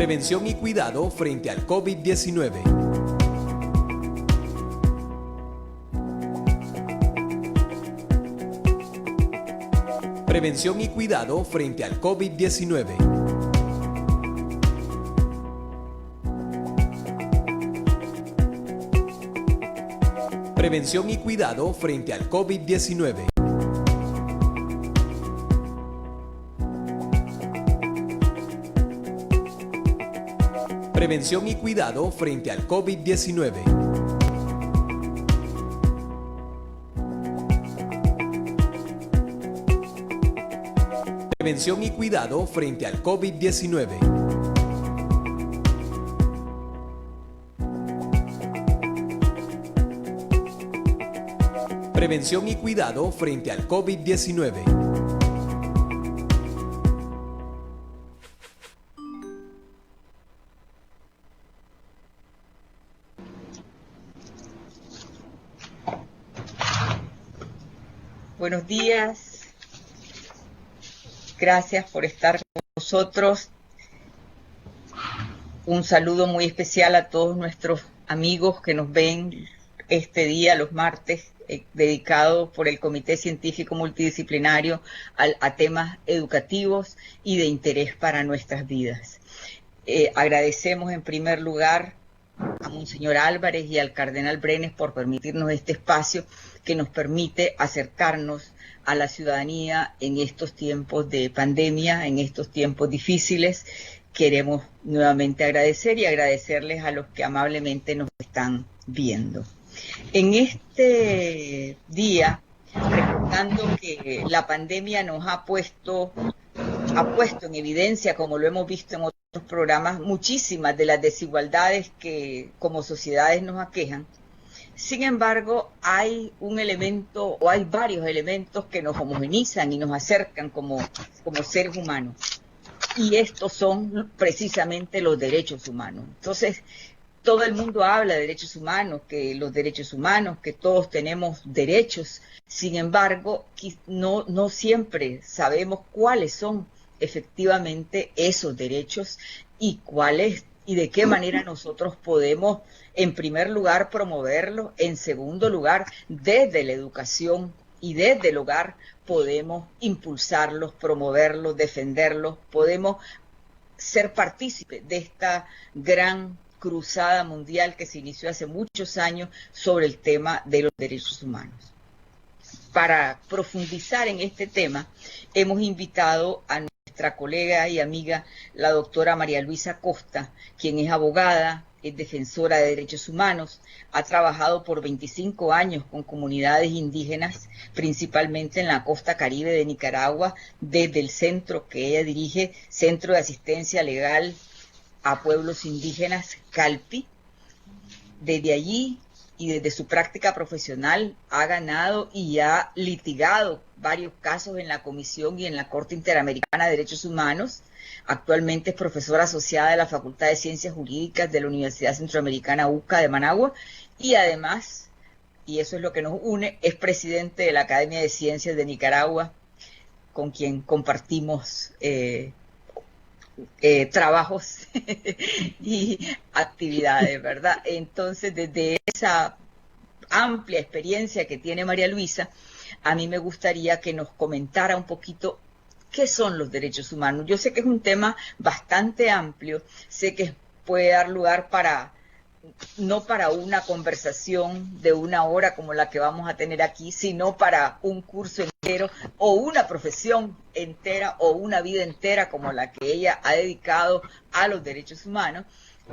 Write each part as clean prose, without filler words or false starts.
Prevención y cuidado frente al COVID-19. Prevención y cuidado frente al COVID-19. Prevención y cuidado frente al COVID-19. Prevención y cuidado frente al COVID-19. Prevención y cuidado frente al COVID-19. Prevención y cuidado frente al COVID-19. Buenos días. Gracias por estar con nosotros. Un saludo muy especial a todos nuestros amigos que nos ven este día, los martes, dedicado por el Comité Científico Multidisciplinario a temas educativos y de interés para nuestras vidas. Agradecemos en primer lugar a Monseñor Álvarez y al Cardenal Brenes por permitirnos este espacio que nos permite acercarnos a la ciudadanía en estos tiempos de pandemia, en estos tiempos difíciles. Queremos nuevamente agradecer y agradecerles a los que amablemente nos están viendo. En este día, recordando que la pandemia nos ha puesto en evidencia, como lo hemos visto en otros programas, muchísimas de las desigualdades que como sociedades nos aquejan. Sin embargo, hay un elemento o hay varios elementos que nos homogenizan y nos acercan como seres humanos. Y estos son precisamente los derechos humanos. Entonces, todo el mundo habla de derechos humanos, que los derechos humanos, que todos tenemos derechos. Sin embargo, no siempre sabemos cuáles son efectivamente esos derechos y cuáles y de qué manera nosotros podemos, en primer lugar, promoverlos, en segundo lugar, desde la educación y desde el hogar podemos impulsarlos, promoverlos, defenderlos, podemos ser partícipes de esta gran cruzada mundial que se inició hace muchos años sobre el tema de los derechos humanos. Para profundizar en este tema, hemos invitado a nuestra colega y amiga, la doctora María Luisa Costa, quien es abogada, es defensora de derechos humanos, ha trabajado por 25 años con comunidades indígenas, principalmente en la costa caribe de Nicaragua, desde el centro que ella dirige, Centro de Asistencia Legal a Pueblos Indígenas, CALPI. Desde allí y desde su práctica profesional ha ganado y ha litigado varios casos en la Comisión y en la Corte Interamericana de Derechos Humanos. Actualmente es profesora asociada de la Facultad de Ciencias Jurídicas de la Universidad Centroamericana UCA de Managua y además, y eso es lo que nos une, es presidente de la Academia de Ciencias de Nicaragua, con quien compartimos trabajos y actividades, ¿verdad? Entonces, desde esa amplia experiencia que tiene María Luisa, a mí me gustaría que nos comentara un poquito qué son los derechos humanos. Yo sé que es un tema bastante amplio, sé que puede dar lugar no para una conversación de una hora como la que vamos a tener aquí, sino para un curso entero o una profesión entera o una vida entera como la que ella ha dedicado a los derechos humanos,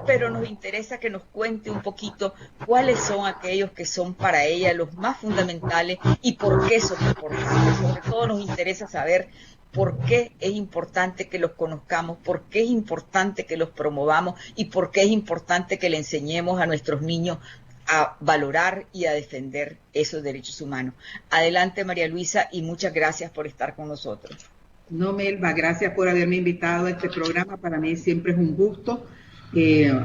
pero nos interesa que nos cuente un poquito cuáles son aquellos que son para ella los más fundamentales y por qué son importantes. Sobre todo nos interesa saber por qué es importante que los conozcamos, por qué es importante que los promovamos y por qué es importante que le enseñemos a nuestros niños a valorar y a defender esos derechos humanos. Adelante, María Luisa, y muchas gracias por estar con nosotros. No, Melba, gracias por haberme invitado a este programa. Para mí siempre es un gusto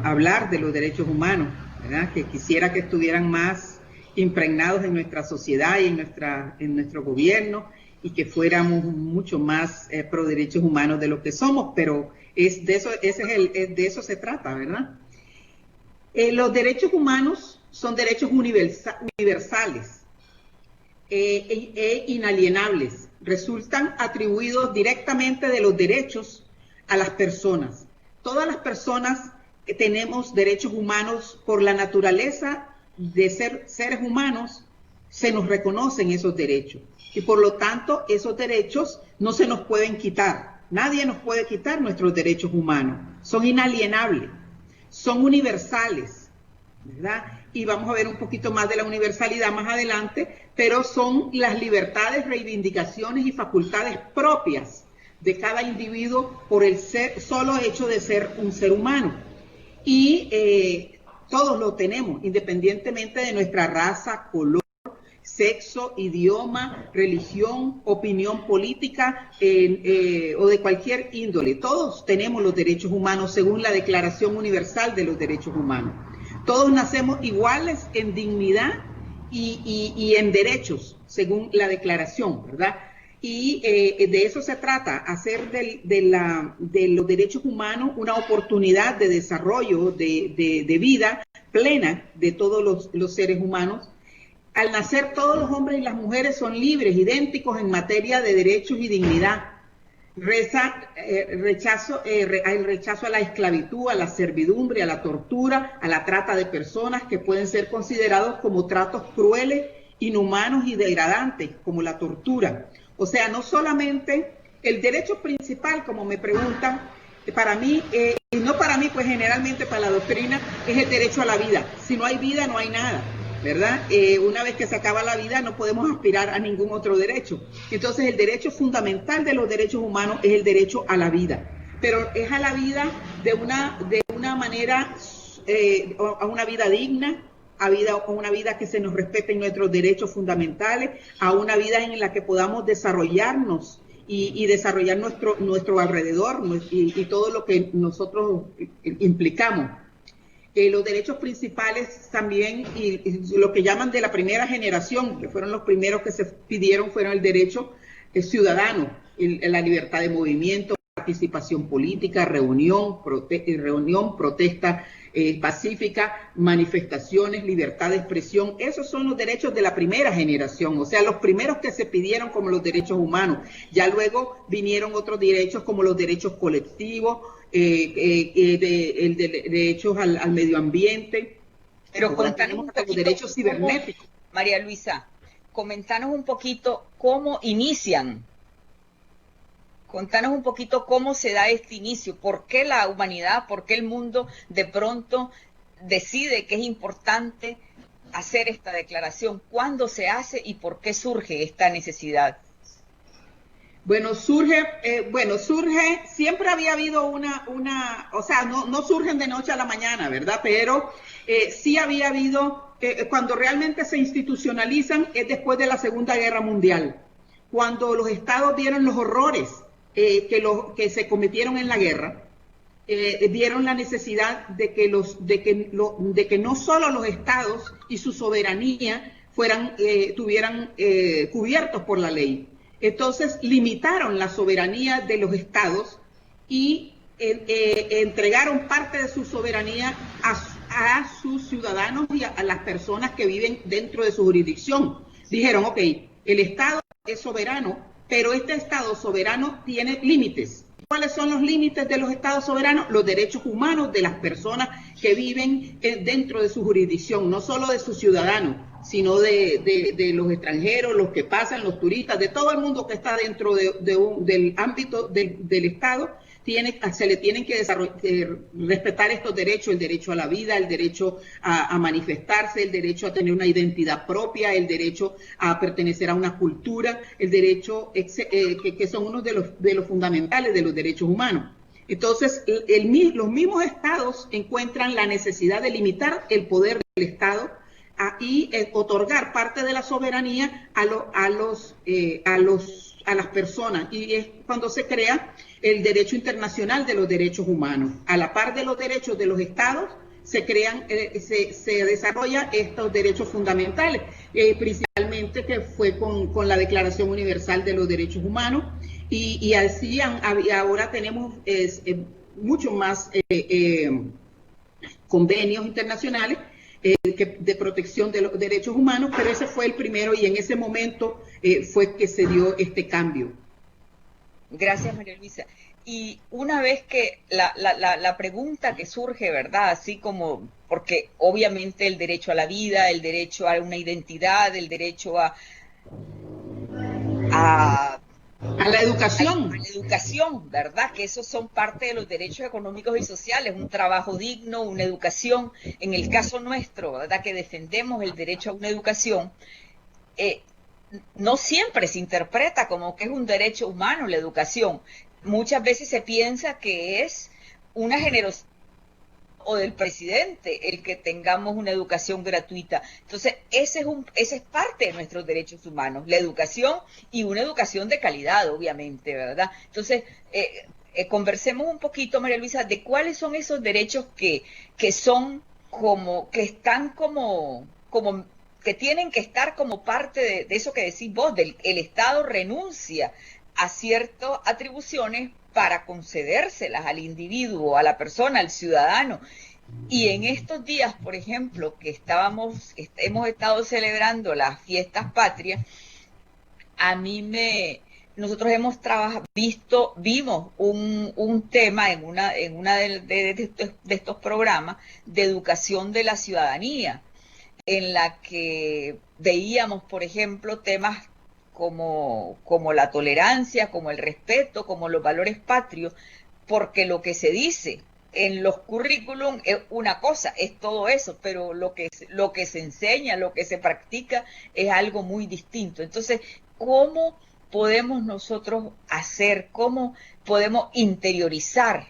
hablar de los derechos humanos, ¿verdad? Que quisiera que estuvieran más impregnados en nuestra sociedad y en nuestro gobierno y que fuéramos mucho más pro derechos humanos de lo que somos, pero de eso se trata, ¿verdad? Los derechos humanos son derechos universales e inalienables. Resultan atribuidos directamente de los derechos a las personas. Todas las personas tenemos derechos humanos por la naturaleza de ser seres humanos, se nos reconocen esos derechos. Y por lo tanto, esos derechos no se nos pueden quitar. Nadie nos puede quitar nuestros derechos humanos. Son inalienables, son universales, ¿verdad? Y vamos a ver un poquito más de la universalidad más adelante, pero son las libertades, reivindicaciones y facultades propias de cada individuo por el solo hecho de ser un ser humano. Y todos lo tenemos, independientemente de nuestra raza, color, sexo, idioma, religión, opinión política o de cualquier índole. Todos tenemos los derechos humanos según la Declaración Universal de los Derechos Humanos. Todos nacemos iguales en dignidad y en derechos, según la declaración, ¿verdad? Y de eso se trata, hacer de los derechos humanos una oportunidad de desarrollo, de vida plena de todos los seres humanos. Al nacer, todos los hombres y las mujeres son libres, idénticos en materia de derechos y dignidad. El rechazo a la esclavitud, a la servidumbre, a la tortura, a la trata de personas que pueden ser considerados como tratos crueles, inhumanos y degradantes, como la tortura. O sea, no solamente el derecho principal, como me preguntan, para mí, y no para mí, pues generalmente para la doctrina, es el derecho a la vida. Si no hay vida, no hay nada, ¿verdad? Una vez que se acaba la vida, no podemos aspirar a ningún otro derecho. Entonces, el derecho fundamental de los derechos humanos es el derecho a la vida. Pero es a la vida de una manera, a una vida digna, a una vida que se nos respeten nuestros derechos fundamentales, a una vida en la que podamos desarrollarnos y desarrollar nuestro alrededor y todo lo que nosotros implicamos. Los derechos principales también, y lo que llaman de la primera generación, que fueron los primeros que se pidieron, fueron el derecho ciudadano, la libertad de movimiento, participación política, reunión, protesta pacífica, manifestaciones, libertad de expresión. Esos son los derechos de la primera generación, o sea, los primeros que se pidieron como los derechos humanos. Ya luego vinieron otros derechos como los derechos colectivos, derechos al medio ambiente. Pero contanos un poquito, los derechos cibernéticos. María Luisa, comentanos un poquito cómo inician. Contanos un poquito cómo se da este inicio, por qué la humanidad, por qué el mundo de pronto decide que es importante hacer esta declaración, cuándo se hace y por qué surge esta necesidad. Bueno, surge, siempre había habido o sea, no surgen de noche a la mañana, ¿verdad? Pero sí había habido, cuando realmente se institucionalizan es después de la Segunda Guerra Mundial, cuando los estados vieron los horrores que se cometieron en la guerra, vieron la necesidad de que no solo los estados y su soberanía estuvieran cubiertos por la ley. Entonces limitaron la soberanía de los estados y entregaron parte de su soberanía a sus ciudadanos y a las personas que viven dentro de su jurisdicción. Dijeron, ok, el estado es soberano, pero este Estado soberano tiene límites. ¿Cuáles son los límites de los Estados soberanos? Los derechos humanos de las personas que viven dentro de su jurisdicción, no solo de sus ciudadanos, sino de los extranjeros, los que pasan, los turistas, de todo el mundo que está dentro del ámbito del Estado. Se le tienen que respetar estos derechos, el derecho a la vida, el derecho a manifestarse, el derecho a tener una identidad propia, el derecho a pertenecer a una cultura, el derecho que son unos de los fundamentales de los derechos humanos. Entonces, los mismos estados encuentran la necesidad de limitar el poder del Estado y otorgar parte de la soberanía a las personas. Y es cuando se crea el derecho internacional de los derechos humanos. A la par de los derechos de los estados, se desarrollan estos derechos fundamentales, principalmente efectivamente, que fue con la Declaración Universal de los Derechos Humanos, y así ahora tenemos mucho más convenios internacionales de protección de los derechos humanos, pero ese fue el primero y en ese momento fue que se dio este cambio. Gracias, María Luisa. Y una vez que la pregunta que surge, ¿verdad? Así como, porque obviamente el derecho a la vida, el derecho a una identidad, el derecho a la educación. A la educación, ¿verdad? Que esos son parte de los derechos económicos y sociales, un trabajo digno, una educación. En el caso nuestro, ¿verdad? Que defendemos el derecho a una educación, no siempre se interpreta como que es un derecho humano la educación. Muchas veces se piensa que es una generosidad o del presidente el que tengamos una educación gratuita. Entonces, ese es parte de nuestros derechos humanos, la educación, y una educación de calidad, obviamente, ¿verdad? Entonces, conversemos un poquito, María Luisa, de cuáles son esos derechos que son como, que están como que tienen que estar como parte de eso que decís vos, el Estado renuncia a ciertas atribuciones para concedérselas al individuo, a la persona, al ciudadano. Y en estos días, por ejemplo, que hemos estado celebrando las fiestas patrias, nosotros vimos un tema en una de estos programas de educación de la ciudadanía, en la que veíamos, por ejemplo, temas como la tolerancia, como el respeto, como los valores patrios, porque lo que se dice en los currículum es una cosa, es todo eso, pero lo que se enseña, lo que se practica es algo muy distinto. Entonces, ¿cómo podemos nosotros cómo podemos interiorizar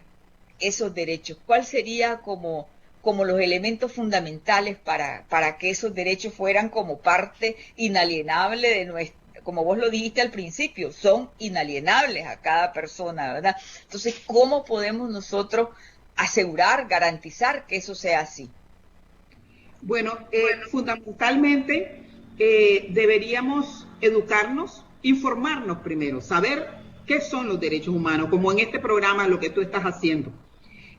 esos derechos? ¿Cuál sería como los elementos fundamentales para que esos derechos fueran como parte inalienable de nuestra, como vos lo dijiste al principio, son inalienables a cada persona, ¿verdad? Entonces, ¿cómo podemos nosotros asegurar, garantizar que eso sea así? Bueno, fundamentalmente deberíamos educarnos, informarnos primero, saber qué son los derechos humanos, como en este programa lo que tú estás haciendo.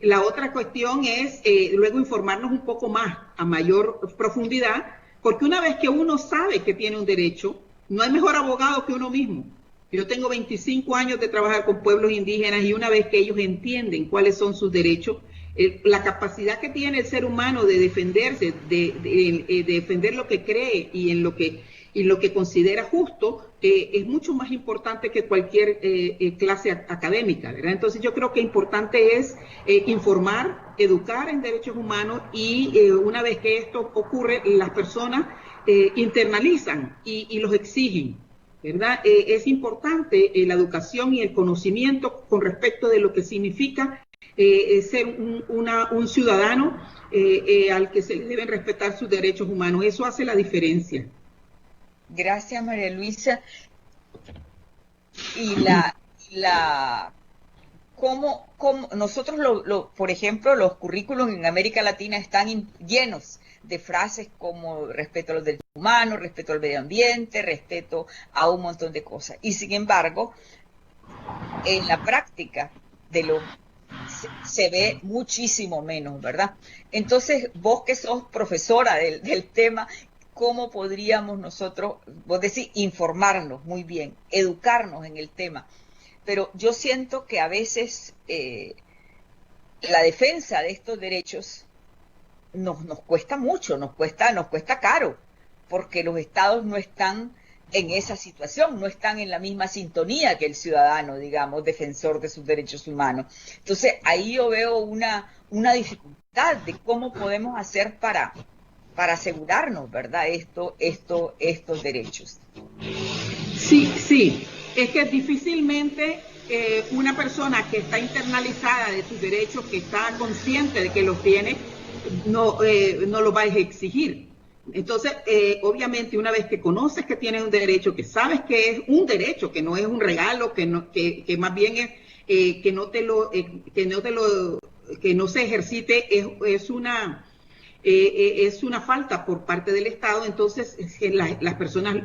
La otra cuestión es luego informarnos un poco más, a mayor profundidad, porque una vez que uno sabe que tiene un derecho, no hay mejor abogado que uno mismo. Yo tengo 25 años de trabajar con pueblos indígenas y una vez que ellos entienden cuáles son sus derechos, la capacidad que tiene el ser humano de defenderse, de defender lo que cree y en lo que considera justo, es mucho más importante que cualquier clase académica, ¿verdad? Entonces yo creo que importante es informar, educar en derechos humanos y una vez que esto ocurre, las personas internalizan y los exigen, ¿verdad? Es importante la educación y el conocimiento con respecto de lo que significa ser un ciudadano al que se le deben respetar sus derechos humanos. Eso hace la diferencia. Gracias, María Luisa. Y cómo nosotros, por ejemplo, los currículos en América Latina están llenos de frases como respeto a los derechos humanos, respeto al medio ambiente, respeto a un montón de cosas. Y sin embargo, en la práctica se ve muchísimo menos, ¿verdad? Entonces, vos que sos profesora del tema, ¿cómo podríamos nosotros, vos decís, informarnos muy bien, educarnos en el tema? Pero yo siento que a veces la defensa de estos derechos nos cuesta mucho, nos cuesta caro, porque los estados no están en esa situación, no están en la misma sintonía que el ciudadano, digamos, defensor de sus derechos humanos. Entonces, ahí yo veo una dificultad de cómo podemos hacer para asegurarnos, ¿verdad?, estos derechos. Sí, es que difícilmente una persona que está internalizada de sus derechos, que está consciente de que los tiene, no lo va a exigir. Entonces, obviamente, una vez que conoces que tienes un derecho, que sabes que es un derecho, que no es un regalo, que más bien es que no se ejercite, es es una falta por parte del Estado, entonces las personas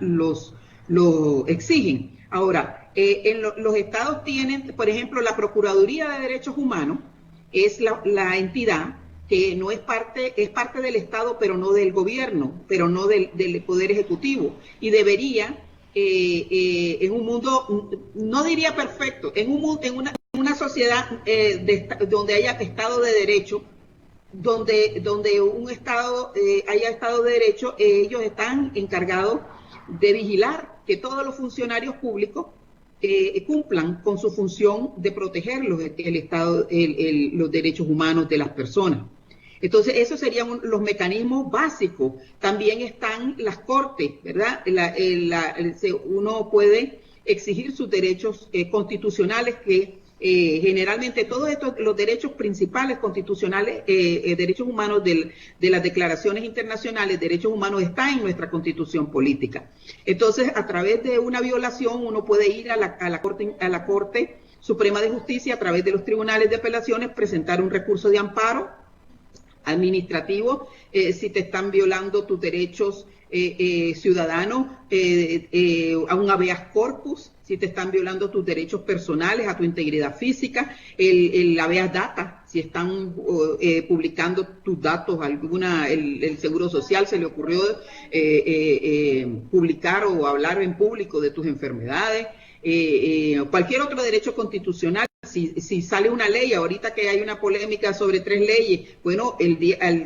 lo exigen. Ahora, los estados tienen, por ejemplo, la Procuraduría de Derechos Humanos es la entidad que no es parte del Estado, pero no del gobierno, pero no del Poder Ejecutivo, y debería, en un mundo, no diría perfecto, en una sociedad donde haya Estado de Derecho, donde un Estado haya Estado de Derecho, ellos están encargados de vigilar que todos los funcionarios públicos cumplan con su función de proteger los derechos humanos de las personas. Entonces, esos serían los mecanismos básicos. También están las cortes, ¿verdad? Uno puede exigir sus derechos constitucionales que generalmente todos los derechos principales constitucionales, derechos humanos de las declaraciones internacionales, derechos humanos, están en nuestra constitución política. Entonces, a través de una violación, uno puede ir a la Corte Suprema de Justicia, a través de los tribunales de apelaciones, presentar un recurso de amparo administrativo si te están violando tus derechos ciudadanos, a un habeas corpus, si te están violando tus derechos personales, a tu integridad física, el habeas data, si están publicando tus datos, el Seguro Social se le ocurrió publicar o hablar en público de tus enfermedades, cualquier otro derecho constitucional. Si sale una ley, ahorita que hay una polémica sobre 3 leyes, bueno,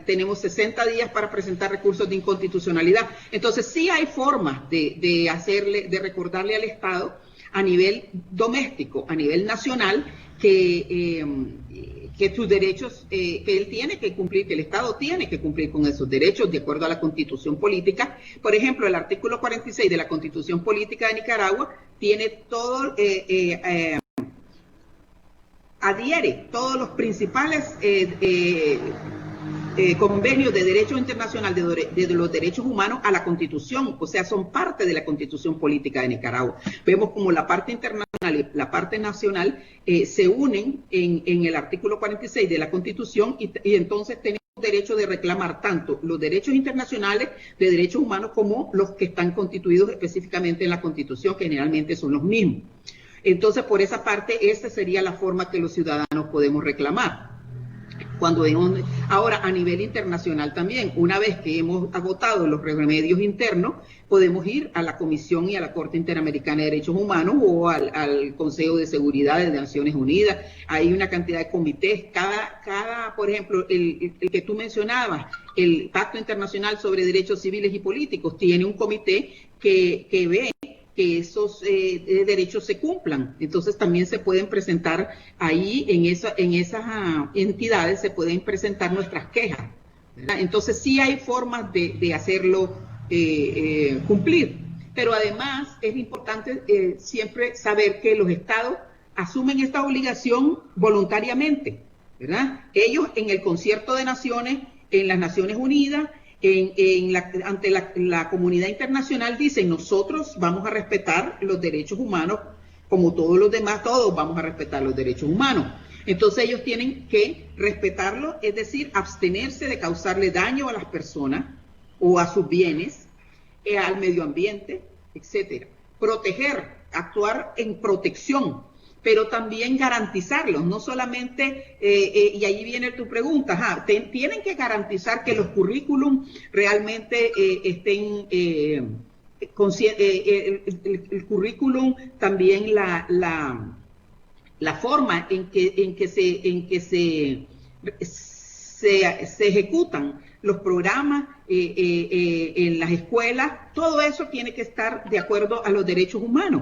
tenemos 60 días para presentar recursos de inconstitucionalidad. Entonces, sí hay formas de recordarle al Estado a nivel doméstico, a nivel nacional, que sus derechos, que él tiene que cumplir, que el Estado tiene que cumplir con esos derechos de acuerdo a la Constitución Política. Por ejemplo, el artículo 46 de la Constitución Política de Nicaragua tiene todo, adhiere todos los principales convenios de derecho internacional de los derechos humanos a la Constitución, o sea, son parte de la Constitución Política de Nicaragua. Vemos como la parte internacional y la parte nacional se unen en el artículo 46 de la Constitución y entonces tenemos derecho de reclamar tanto los derechos internacionales de derechos humanos como los que están constituidos específicamente en la Constitución, que generalmente son los mismos. Entonces, por esa parte, esa sería la forma que los ciudadanos podemos reclamar. Ahora, a nivel internacional también, una vez que hemos agotado los remedios internos, podemos ir a la Comisión y a la Corte Interamericana de Derechos Humanos o al Consejo de Seguridad de Naciones Unidas. Hay una cantidad de comités. Por ejemplo, el que tú mencionabas, el Pacto Internacional sobre Derechos Civiles y Políticos, tiene un comité que ve que esos derechos se cumplan. Entonces también se pueden presentar ahí, en esas entidades se pueden presentar nuestras quejas, ¿verdad? Entonces sí hay formas de hacerlo cumplir. Pero además es importante siempre saber que los estados asumen esta obligación voluntariamente, ¿verdad? Ellos en el Concierto de Naciones, en las Naciones Unidas, ante la comunidad internacional dicen: nosotros vamos a respetar los derechos humanos como todos los demás, todos vamos a respetar los derechos humanos. Entonces ellos tienen que respetarlo, es decir, abstenerse de causarle daño a las personas o a sus bienes, al medio ambiente, etcétera. Proteger, actuar en protección, pero también garantizarlos, no solamente, y ahí viene tu pregunta, tienen que garantizar que los currículum realmente estén, el currículum, también la forma en que se ejecutan los programas en las escuelas, todo eso tiene que estar de acuerdo a los derechos humanos.